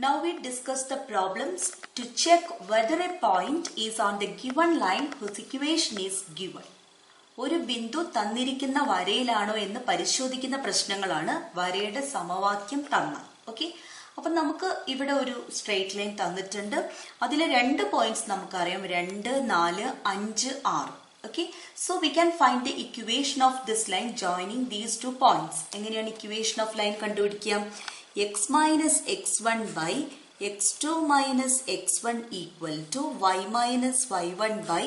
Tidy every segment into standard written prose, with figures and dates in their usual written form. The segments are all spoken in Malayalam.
Now we discuss the problems to check whether a point is on the given line whose equation is given. ഒരു ബിന്ദു തന്നിരിക്കുന്ന വരയിലാണോ എന്ന് പരിശോധിക്കുന്ന പ്രശ്നങ്ങളാണ് വരയുടെ സമവാക്യം തന്നാൽ. ഓക്കെ, അപ്പൊ നമുക്ക് ഇവിടെ ഒരു സ്ട്രെയിറ്റ് ലൈൻ തന്നിട്ടുണ്ട്. അതിലെ രണ്ട് പോയിന്റ്സ് നമുക്കറിയാം, 2, 4, 5, 6. Okay, so we can find the equation of this line joining these two points. എങ്ങനെയാണ് equation of line കണ്ടുപിടിക്കുക? x minus x1 by x2 minus x1 equal to y minus y1 by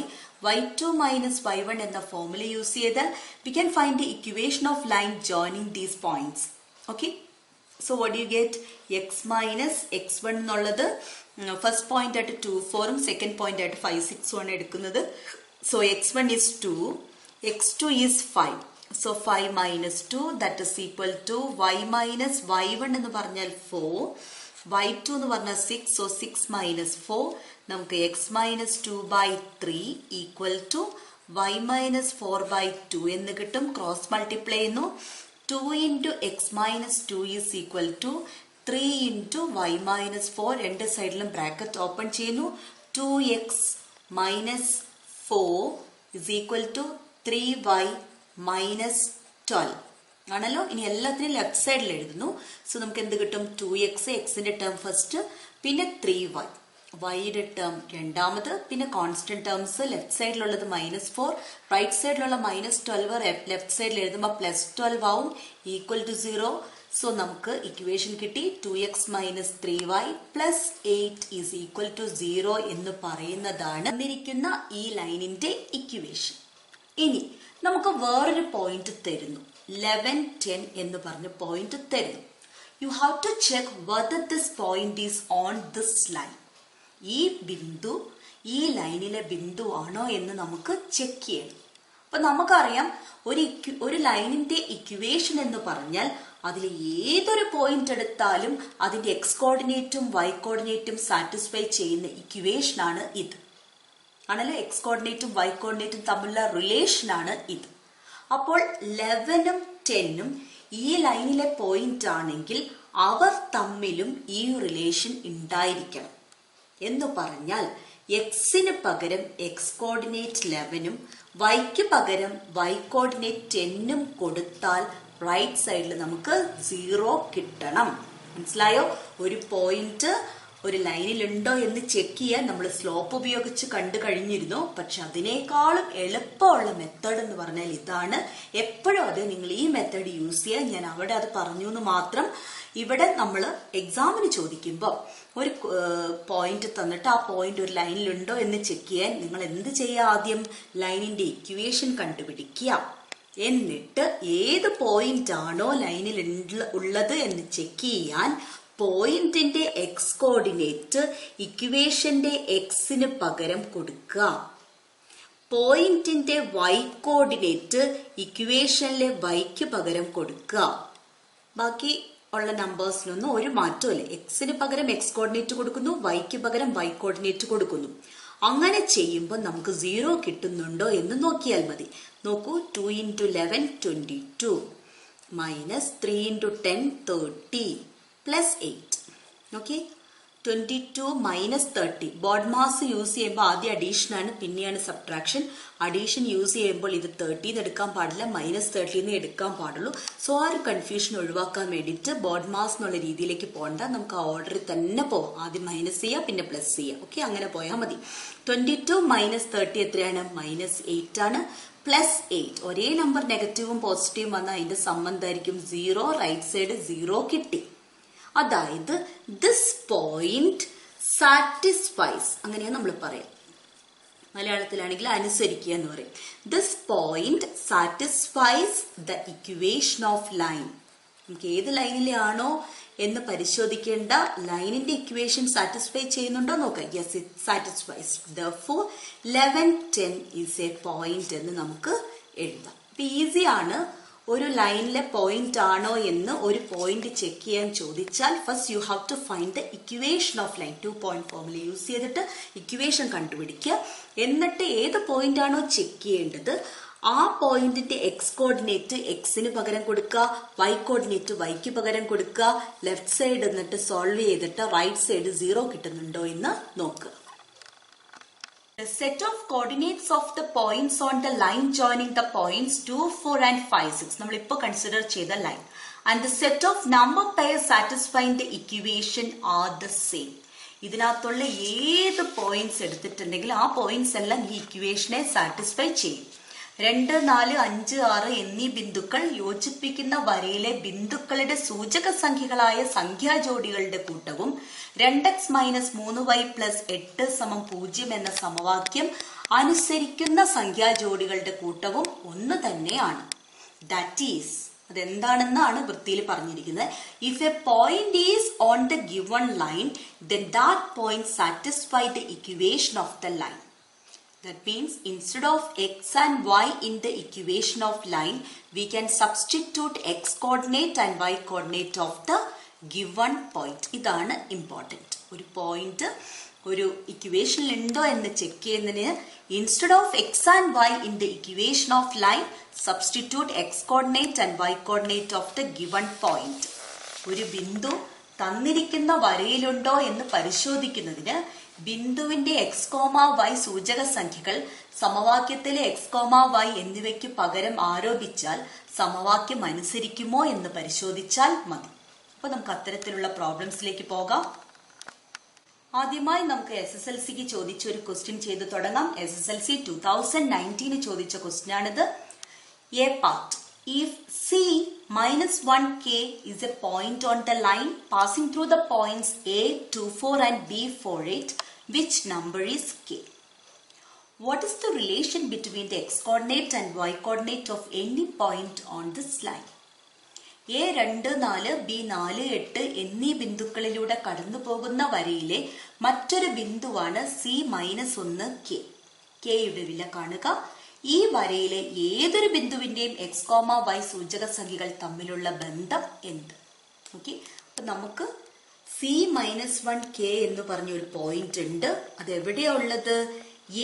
y2 minus y1 എന്ന ഫോർമുല യൂസ് ചെയ്താൽ we can find the equation of line joining these points. Okay, so what do you get? x minus x1 എന്നുള്ളത് ഫസ്റ്റ് പോയിന്റ് ആയിട്ട് 2, 4 ഉം സെക്കൻഡ് പോയിന്റ് ആയിട്ട് 5, 6 ആണ് എടുക്കുന്നത്. So x1 is 2, x2 is 5. So 5 minus 2 that is equal to y minus y1 എന്ന് പറഞ്ഞാൽ 4, y2 എന്ന് പറഞ്ഞാൽ 6. So 6 minus 4 നമുക്ക് x minus 2 by 3 equal to y minus 4 by 2 എന്ന് കിട്ടും. ക്രോസ് മൾട്ടിപ്ലൈ ചെയ്യുന്നു. 2 into x minus 2 is equal to 3 into y minus 4. രണ്ട് സൈഡിലും ബ്രാക്കറ്റ് ഓപ്പൺ ചെയ്യുന്നു. 2x minus 4 is equal to 3y minus 12 ആണല്ലോ. ഇനി എല്ലാത്തിനും ലെഫ്റ്റ് സൈഡിൽ എഴുതുന്നു. സോ നമുക്ക് എന്ത് കിട്ടും? 2x, എക്സിന്റെ ടേം ഫസ്റ്റ്, പിന്നെ 3y, വൈയുടെ ടേം രണ്ടാമത്, പിന്നെ കോൺസ്റ്റന്റ് ടേംസ് ലെഫ്റ്റ് സൈഡിലുള്ളത് -4, റൈറ്റ് സൈഡിലുള്ള -12 ലെഫ്റ്റ് സൈഡിൽ എഴുതുമ്പോൾ +12 ആവും, ഈക്വൽ ടു 0. സോ നമുക്ക് ഇക്വേഷൻ കിട്ടി. 2x minus 3y plus 8 is equal to 0 എന്ന് പറയുന്നതാണ് തന്നിരിക്കുന്ന ഈ ലൈനിന്റെ ഇക്വേഷൻ. ഇനി നമുക്ക് വേറൊരു പോയിന്റ് തരുന്നു, 11, 10 എന്ന് പറഞ്ഞ പോയിന്റ് തരുന്നു. You have to check whether this point is on this line. ഈ ബിന്ദു ഈ ലൈനിലെ ബിന്ദു ആണോ എന്ന് നമുക്ക് ചെക്ക് ചെയ്യണം. അപ്പൊ നമുക്കറിയാം, ഒരു ലൈനിന്റെ ഇക്വേഷൻ എന്ന് പറഞ്ഞാൽ അതിൽ ഏതൊരു പോയിന്റ് എടുത്താലും അതിന്റെ എക്സ് കോർഡിനേറ്റും വൈ കോർഡിനേറ്റും സാറ്റിസ്ഫൈ ചെയ്യുന്ന ഇക്വേഷൻ ആണ് ഇത്. ആണല്ലോ, എക്സ് കോർഡിനേറ്റും വൈ കോർഡിനേറ്റും തമ്മിലുള്ള റിലേഷൻ ആണ് ഇത്. അപ്പോൾ 11ഉം 10ഉം ഈ ലൈനിലെ പോയിന്റ് ആണെങ്കിൽ അവർ തമ്മിലും ഈ റിലേഷൻ ഉണ്ടായിരിക്കണം. എന്ന് പറഞ്ഞാൽ എക്സിന് പകരം എക്സ് കോർഡിനേറ്റ് 11ഉം വൈക്ക് പകരം വൈ കോർഡിനേറ്റ് 10ഉം കൊടുത്താൽ റൈറ്റ് സൈഡിൽ നമുക്ക് 0 കിട്ടണം. മനസ്സിലായോ? ഒരു പോയിന്റ് ഒരു ലൈനിലുണ്ടോ എന്ന് ചെക്ക് ചെയ്യാൻ നമ്മൾ സ്ലോപ്പ് ഉപയോഗിച്ച് കണ്ടു കഴിഞ്ഞിരുന്നു. പക്ഷെ അതിനേക്കാളും എളുപ്പമുള്ള മെത്തേഡ് എന്ന് പറഞ്ഞാൽ ഇതാണ്. എപ്പോഴും അത് നിങ്ങൾ ഈ മെത്തേഡ് യൂസ് ചെയ്യാൻ, ഞാൻ അവിടെ അത് പറഞ്ഞു എന്ന് മാത്രം. ഇവിടെ നമ്മൾ എക്സാമിന് ചോദിക്കുമ്പോൾ ഒരു പോയിന്റ് തന്നിട്ട് ആ പോയിന്റ് ഒരു ലൈനിലുണ്ടോ എന്ന് ചെക്ക് ചെയ്യാൻ നിങ്ങൾ എന്ത് ചെയ്യുക? ആദ്യം ലൈനിന്റെ ഇക്വേഷൻ കണ്ടുപിടിക്കുക. എന്നിട്ട് ഏത് പോയിന്റ് ആണോ ലൈനിൽ ഉള്ളത് എന്ന് ചെക്ക് ചെയ്യാൻ പോയിന്റിന്റെ എക്സ് കോർഡിനേറ്റ് ഇക്വേഷന്റെ എക്സിന് പകരം കൊടുക്കുക. പോയിന്റിന്റെ വൈ കോർഡിനേറ്റ് ഇക്വേഷനിലെ വൈക്ക് പകരം കൊടുക്കുക. ബാക്കി ഉള്ള നമ്പേഴ്സിനൊന്നും ഒരു മാറ്റമില്ല. എക്സിന് പകരം എക്സ് കോർഡിനേറ്റ് കൊടുക്കുന്നു, വൈക്ക് പകരം വൈ കോർഡിനേറ്റ് കൊടുക്കുന്നു. അങ്ങനെ ചെയ്യുമ്പോൾ നമുക്ക് 0 കിട്ടുന്നുണ്ടോ എന്ന് നോക്കിയാൽ മതി. നോക്കൂ, 2 into 11 22 minus 3 into 10 30 plus 8. Okay, 22 minus 30. Board mass use ചെയ്യുമ്പോൾ ആദ്യം അഡീഷൻ ആണ്, പിന്നെയാണ് സബ്ട്രാക്ഷൻ. അഡീഷൻ യൂസ് ചെയ്യുമ്പോൾ ഇത് 30 എടുക്കാൻ പാടില്ല, -30 എടുക്കാൻ പാടുള്ളൂ. സോ ആ ഒരു കൺഫ്യൂഷൻ ഒഴിവാക്കാൻ വേണ്ടിയിട്ട് ബോഡ് മാസ് എന്നുള്ള രീതിയിലേക്ക് പോകണ്ട, നമുക്ക് ആ ഓർഡറിൽ തന്നെ പോവാം. ആദ്യം മൈനസ് ചെയ്യുക, പിന്നെ പ്ലസ് ചെയ്യുക. ഓക്കെ, അങ്ങനെ പോയാൽ മതി. 22 minus 30 എത്രയാണ്? -8 ആണ്. പ്ലസ് 8, ഒരേ നമ്പർ നെഗറ്റീവും പോസിറ്റീവും വന്നാൽ അതിന്റെ സംബന്ധമായിരിക്കും 0. റൈറ്റ് സൈഡ് 0 കിട്ടി. അതായത് ദിസ് പോയിന്റ് സാറ്റിസ്ഫൈസ്, അങ്ങനെയാണ് നമ്മൾ പറയാം. മലയാളത്തിലാണെങ്കിൽ അനുസരിക്കുക എന്ന് പറയും. This point satisfies the equation of line. നമുക്ക് ഏത് ലൈനിലാണോ എന്ന് പരിശോധിക്കേണ്ട, ലൈനിന്റെ ഇക്വേഷൻ സാറ്റിസ്ഫൈ ചെയ്യുന്നുണ്ടോ നോക്കാം. Yes, it satisfies. Therefore 11, 10 is a point എന്ന് നമുക്ക് എഴുതാം. അപ്പൊ ഈസിയാണ്. ഒരു ലൈനിലെ പോയിന്റ് ആണോ എന്ന് ഒരു പോയിന്റ് ചെക്ക് ചെയ്യാൻ ചോദിച്ചാൽ first you have to find the equation of line. 2 point formula use ചെയ്തിട്ട് ഇക്വേഷൻ കണ്ടുപിടിക്കുക. എന്നിട്ട് ഏത് പോയിന്റ് ആണോ ചെക്ക് ചെയ്യേണ്ടത് ആ പോയിന്റിന്റെ എക്സ് കോർഡിനേറ്റ് എക്സിന് പകരം കൊടുക്കുക, വൈ കോർഡിനേറ്റ് വൈക്ക് പകരം കൊടുക്കുക, ലെഫ്റ്റ് സൈഡ് എന്നിട്ട് സോൾവ് ചെയ്തിട്ട് റൈറ്റ് സൈഡ് 0 കിട്ടുന്നുണ്ടോ എന്ന് നോക്കുക. The set of coordinates of the points on the line joining the points 2, 4 and 5, 6 നമ്മൾ ഇപ്പോൾ കൺസിഡർ ചെയ്ത line and the set of number pairs satisfying the equation are the same. ഇതിനകത്തുള്ള ഏത് പോയിന്റ്സ് എടുത്തിട്ടുണ്ടെങ്കിൽ ആ പോയിന്റ്സ് എല്ലാം ഈ ഇക്വേഷനെ സാറ്റിസ്ഫൈ ചെയ്യും. 2, 4, 5, 6 എന്നീ ബിന്ദുക്കൾ യോജിപ്പിക്കുന്ന വരയിലെ ബിന്ദുക്കളുടെ സൂചക സംഖ്യകളായ സംഖ്യാജോഡികളുടെ കൂട്ടവും 2x - 3y + 8 = 0 എന്ന സമവാക്യം അനുസരിക്കുന്ന സംഖ്യാജോഡികളുടെ കൂട്ടവും ഒന്ന് തന്നെയാണ്. ദാറ്റ് ഈസ് അതെന്താണെന്നാണ് വൃത്തിയിൽ പറഞ്ഞിരിക്കുന്നത്. If A point is on the given line then that point satisfy the equation of the line. That means instead of x and y in the equation of line, we can substitute x coordinate and y coordinate of the given point. ഇതാണ് important. ഒരു പോയിന്റ് ഒരു ഇക്വേഷനിൽ ഉണ്ടോ എന്ന് ചെക്ക് ചെയ്യുന്നതിന് instead of x and y in the equation of line substitute x coordinate and y coordinate of the given point. ഒരു ബിന്ദു തന്നിരിക്കുന്ന വരയിലുണ്ടോ എന്ന് പരിശോധിക്കുന്നതിന് ബിന്ദുവിന്റെ എക്സ് കോമ വൈ സൂചക സംഖ്യകൾ സമവാക്യത്തിലെ എക്സ് കോമ വൈ എന്നിവയ്ക്ക് പകരം ആരോപിച്ചാൽ സമവാക്യം അനുസരിക്കുമോ എന്ന് പരിശോധിച്ചാൽ മതി. അപ്പൊ നമുക്ക് അത്തരത്തിലുള്ള പ്രോബ്ലംസിലേക്ക് പോകാം. ആദ്യമായി നമുക്ക് SSLCക്ക് ചോദിച്ച ഒരു ക്വസ്റ്റ്യൻ ചെയ്ത് തുടങ്ങാം. SSLC 2019 ചോദിച്ച ക്വസ്റ്റ്യൻ ആണിത്. A part. If C - 1k is a point on the line passing through the points A, 2, 4 and B, 4, 8, which number is k? What is the relation between the x coordinate and y coordinate of any point on this line? A 2, 4, B 4, 8 എന്നീ ബിന്ദുക്കളിലൂടെ കടന്നു പോകുന്ന വരയിലെ മറ്റൊരു ബിന്ദുവാണ് C - 1 k. കെയുടെ വില കാണുക. ഈ വരയിലെ ഏതൊരു ബിന്ദുവിന്റെയും എക്സ് കോമ വൈ സൂചക സംഖ്യകൾ തമ്മിലുള്ള ബന്ധം എന്ത്? ഓക്കെ, അപ്പൊ നമുക്ക് C - 1k എന്ന് പറഞ്ഞ ഒരു പോയിന്റ് ഉണ്ട്. അത് എവിടെയാ ഉള്ളത്?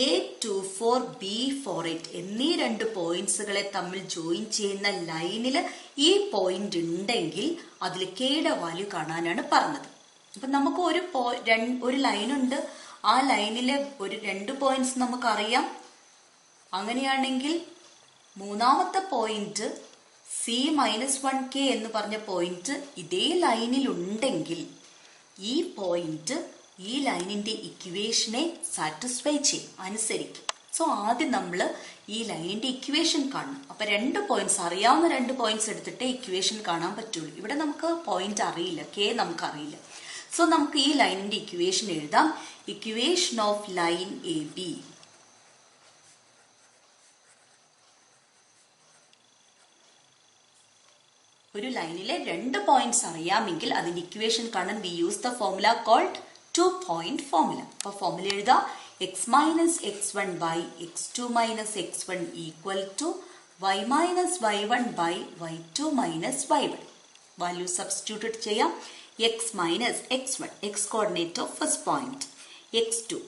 A, 2, 4, B, 4, 8 എന്നീ രണ്ട് പോയിന്റ്സുകളെ തമ്മിൽ ജോയിൻ ചെയ്യുന്ന ലൈനില് ഈ പോയിന്റ് ഉണ്ടെങ്കിൽ അതിൽ കെയുടെ വാല്യൂ കാണാനാണ് പറഞ്ഞത്. അപ്പൊ നമുക്ക് ഒരു ലൈനുണ്ട്. ആ ലൈനിലെ ഒരു 2 പോയിന്റ്സ് നമുക്കറിയാം. അങ്ങനെയാണെങ്കിൽ മൂന്നാമത്തെ പോയിന്റ് C - 1k എന്ന് പറഞ്ഞ പോയിന്റ് ഇതേ ലൈനിൽ ഉണ്ടെങ്കിൽ ഈ പോയിന്റ് ഈ ലൈനിന്റെ ഇക്വേഷനെ സാറ്റിസ്ഫൈ ചെയ്യും, അനുസരിക്കും. സോ ആദ്യം നമ്മൾ ഈ ലൈനിന്റെ ഇക്വേഷൻ കാണണം. അപ്പൊ 2 പോയിന്റ്സ്, അറിയാവുന്ന 2 പോയിന്റ്സ് എടുത്തിട്ട് ഇക്വേഷൻ കാണാൻ പറ്റുള്ളൂ. ഇവിടെ നമുക്ക് പോയിന്റ് അറിയില്ല, കെ നമുക്ക് അറിയില്ല. സോ നമുക്ക് ഈ ലൈനിന്റെ ഇക്വേഷൻ എഴുതാം. Equation of line AB. ഒരു ലൈനിലെ 2 പോയിന്റ്സ് അറിയാമെങ്കിൽ അതിന്റെ ഇക്വേഷൻ കാണാൻ we use the formula called 2-point formula. അപ്പൊ ഫോർമുല എഴുതാം. x - x1 by x2 - x1 equal to y - y1 by y2 - y1. Value substitute ചെയ്യാം. x - x1 x coordinate of first point, x2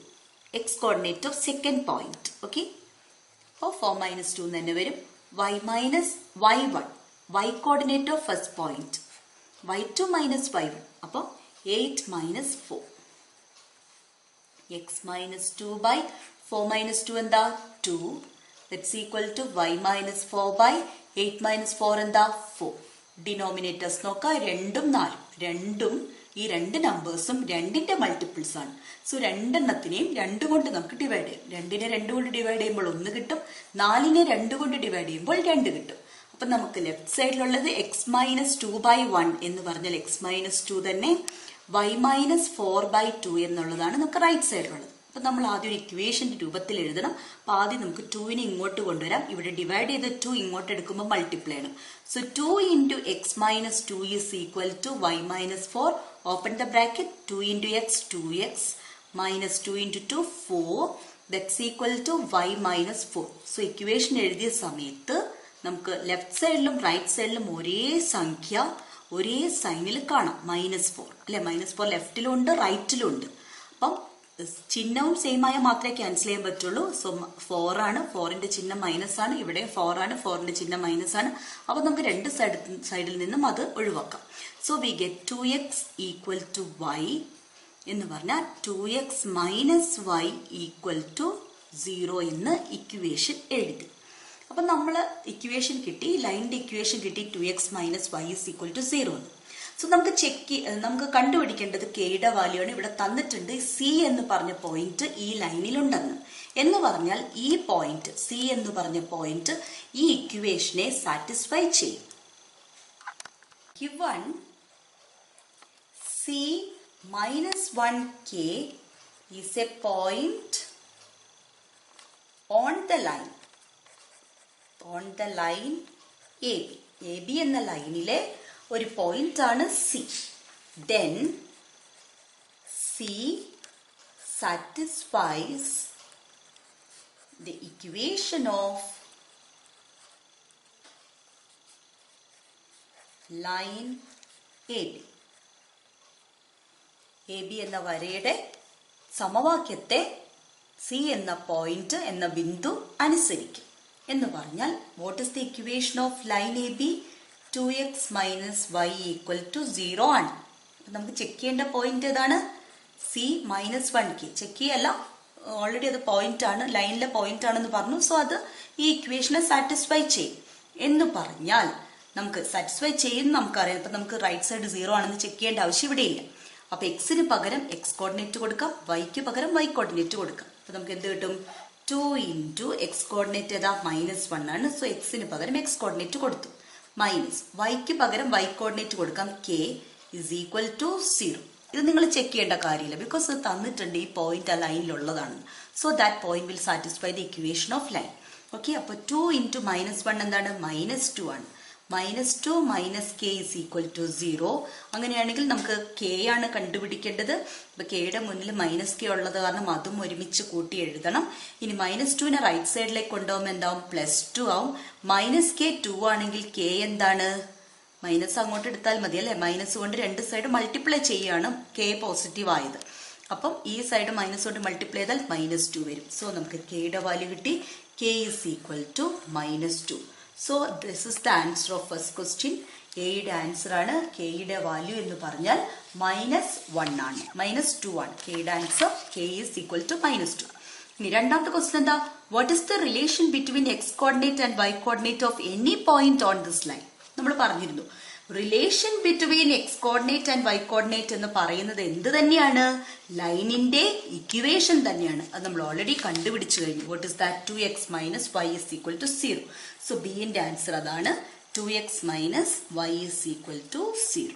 x coordinate of second point. Okay, അപ്പോൾ 4 - 2 തന്നെ വരും. y - y1 y coordinate of first point, y2 - y1 അപ്പോൾ 8 - 4. x - 2 by 4 - 2 എന്താ 2. That's equal to y - 4 by 8 - 4 എന്താ 4. ഡിനോമിനേറ്റേഴ്സ് നോക്കാം. 2ഉം 4ഉം രണ്ടും ഈ 2 നമ്പേഴ്സും 2ന്റെ മൾട്ടിപ്പിൾസ് ആണ്. സോ 2 എണ്ണത്തിനെയും 2 കൊണ്ട് നമുക്ക് ഡിവൈഡ് ചെയ്യാം. 2നെ 2 കൊണ്ട് ഡിവൈഡ് ചെയ്യുമ്പോൾ 1 കിട്ടും. 4നെ 2 കൊണ്ട് ഡിവൈഡ് ചെയ്യുമ്പോൾ 2 കിട്ടും. അപ്പൊ നമുക്ക് ലെഫ്റ്റ് സൈഡിലുള്ളത് x - 2 by 1 എന്ന് പറഞ്ഞാൽ x - 2 തന്നെ. y - 4 by 2 എന്നുള്ളതാണ് നമുക്ക് റൈറ്റ് സൈഡിലുള്ളത്. അപ്പൊ നമ്മൾ ആദ്യം ഒരു ഇക്വേഷന്റെ രൂപത്തിൽ എഴുതണം. അപ്പൊ ആദ്യം നമുക്ക് 2നെ ഇങ്ങോട്ട് കൊണ്ടുവരാം. ഇവിടെ ഡിവൈഡ് ചെയ്ത് 2 ഇങ്ങോട്ട് എടുക്കുമ്പോൾ മൾട്ടിപ്ലൈ ആണ്. So 2 into x - 2 is equal to y - 4. Open the bracket. 2 into x 2x minus 2 into 2 4. That's equal to y - 4. So equation എഴുതിയ സമയത്ത് നമുക്ക് ലെഫ്റ്റ് സൈഡിലും റൈറ്റ് സൈഡിലും ഒരേ സംഖ്യ ഒരേ സൈനിൽ കാണാം. -4 അല്ലെ, -4 ലെഫ്റ്റിലും ഉണ്ട് റൈറ്റിലും ഉണ്ട്. അപ്പം ചിഹ്നവും സെയിം ആയാൽ മാത്രമേ ക്യാൻസൽ ചെയ്യാൻ പറ്റുള്ളൂ. സോ 4 ആണ്, 4ന്റെ ചിഹ്നം മൈനസ് ആണ്, ഇവിടെ 4 ആണ്, 4ന്റെ ചിഹ്നം മൈനസ് ആണ്. അപ്പൊ നമുക്ക് രണ്ട് സൈഡിൽ നിന്നും അത് ഒഴിവാക്കാം. So we get 2x equal to y എന്ന് പറഞ്ഞാൽ 2x minus y equal to 0 എന്ന് ഇക്വേഷൻ എഴുതി. അപ്പൊ നമ്മൾ ഇക്വേഷൻ കിട്ടി, ലൈനിന്റെ ഇക്വേഷൻ കിട്ടി 2x minus y is equal to 0 എന്ന്. സോ നമുക്ക് കണ്ടുപിടിക്കേണ്ടത് കെയുടെ വാല്യൂ ആണ്. ഇവിടെ തന്നിട്ടുണ്ട് സി എന്ന് പറഞ്ഞ പോയിന്റ് ഈ ലൈനിലുണ്ടെന്ന്. എന്ന് പറഞ്ഞാൽ ഈ പോയിന്റ് സി എന്ന് പറഞ്ഞ പോയിന്റ് ഈ ഇക്വേഷനെ സാറ്റിസ്ഫൈ ചെയ്യും. Given c minus 1k is a point on the line AB. AB എന്ന ലൈനിലെ ഒരു പോയിന്റ് ആണ് C. Then C satisfies the equation of line AB. AB എന്ന വരയുടെ സമവാക്യത്തെ സി എന്ന പോയിന്റ് എന്ന ബിന്ദു അനുസരിക്കും. എന്ന് പറഞ്ഞാൽ what is the equation of line A B? 2x minus y equal to 0 ആണ്. നമുക്ക് ചെക്ക് ചെയ്യേണ്ട പോയിന്റ് ഏതാണ്? C minus 1k. ചെക്ക് ചെയ്യല്ല, ഓൾറെഡി അത് പോയിന്റ് ആണ്, ലൈനിലെ പോയിന്റ് ആണെന്ന് പറഞ്ഞു. സോ അത് ഈ ഇക്വേഷനെ സാറ്റിസ്ഫൈ ചെയ്യും. എന്ന് പറഞ്ഞാൽ നമുക്ക് സാറ്റിസ്ഫൈ ചെയ്യുന്ന നമുക്കറിയാം. അപ്പൊ നമുക്ക് റൈറ്റ് സൈഡ് 0 ആണെന്ന് ചെക്ക് ചെയ്യേണ്ട ആവശ്യം ഇവിടെ ഇല്ല. അപ്പൊ എക്സിന് പകരം എക്സ് കോർഡിനേറ്റ് കൊടുക്കാം, വൈക്ക് പകരം വൈ കോർഡിനേറ്റ് കൊടുക്കാം. അപ്പൊ നമുക്ക് എന്ത് കിട്ടും? 2 ഇൻറ്റു എക്സ് കോർഡിനേറ്റ് ഏതാ? -1 ആണ്. സോ എക്സിന് പകരം എക്സ് കോർഡിനേറ്റ് കൊടുത്തു. മൈനസ് വൈക്ക് പകരം വൈ കോർഡിനേറ്റ് കൊടുക്കാം, k ഇസ് ഈക്വൽ ടു 0. ഇത് നിങ്ങൾ ചെക്ക് ചെയ്യേണ്ട കാര്യമില്ല, ബിക്കോസ് ഇത് തന്നിട്ടുണ്ട് ഈ പോയിന്റ് ആ ലൈനിലുള്ളതാണ്. So that point will satisfy the equation of line. Okay, അപ്പൊ 2 ഇൻറ്റു -1 എന്താണ്? -2 ആണ്. -2 minus k is equal to 0. അങ്ങനെയാണെങ്കിൽ നമുക്ക് k ആണ് കണ്ടുപിടിക്കേണ്ടത്. അപ്പൊ kയുടെ മുന്നിൽ -k ഉള്ളത് കാരണം അതും ഒരുമിച്ച് കൂട്ടി എഴുതണം. ഇനി -2നെ റൈറ്റ് സൈഡിലേക്ക് കൊണ്ടുപോകുമ്പോൾ എന്താവും? +2 ആവും. -k 2 ആണെങ്കിൽ k എന്താണ്? മൈനസ് അങ്ങോട്ട് എടുത്താൽ മതി അല്ലെ? മൈനസ് കൊണ്ട് രണ്ട് സൈഡ് മൾട്ടിപ്ലൈ ചെയ്യാണ് k പോസിറ്റീവ് ആയത്. അപ്പം ഈ സൈഡ് മൈനസ് കൊണ്ട് മൾട്ടിപ്ലൈ ചെയ്താൽ -2 വരും. സോ നമുക്ക് kയുടെ വാല്യൂ കിട്ടി. k is equal to -2. So this is the answer of first question. എയുടെ ആൻസർ ആണ്. കെയുടെ വാല്യൂ എന്ന് പറഞ്ഞാൽ -1 ആണ്, -2 ആണ്. കെയുടെ answer k is equal to -2. ഇനി രണ്ടാമത്തെ ക്വസ്റ്റ്യൻ എന്താ? What is the relation between x coordinate and y coordinate of any point on this line? നമ്മൾ പറഞ്ഞിരുന്നു relation between x coordinate and y coordinate എന്ന് പറയുന്നത് എന്ത് തന്നെയാണ്? ലൈനിന്റെ ഇക്വേഷൻ തന്നെയാണ്. അത് നമ്മൾ ഓൾറെഡി കണ്ടുപിടിച്ചു കഴിഞ്ഞു. What is that? 2x minus y is equal to 0. So ബിന്റെ ആൻസർ അതാണ്. 2x minus y is equal to 0.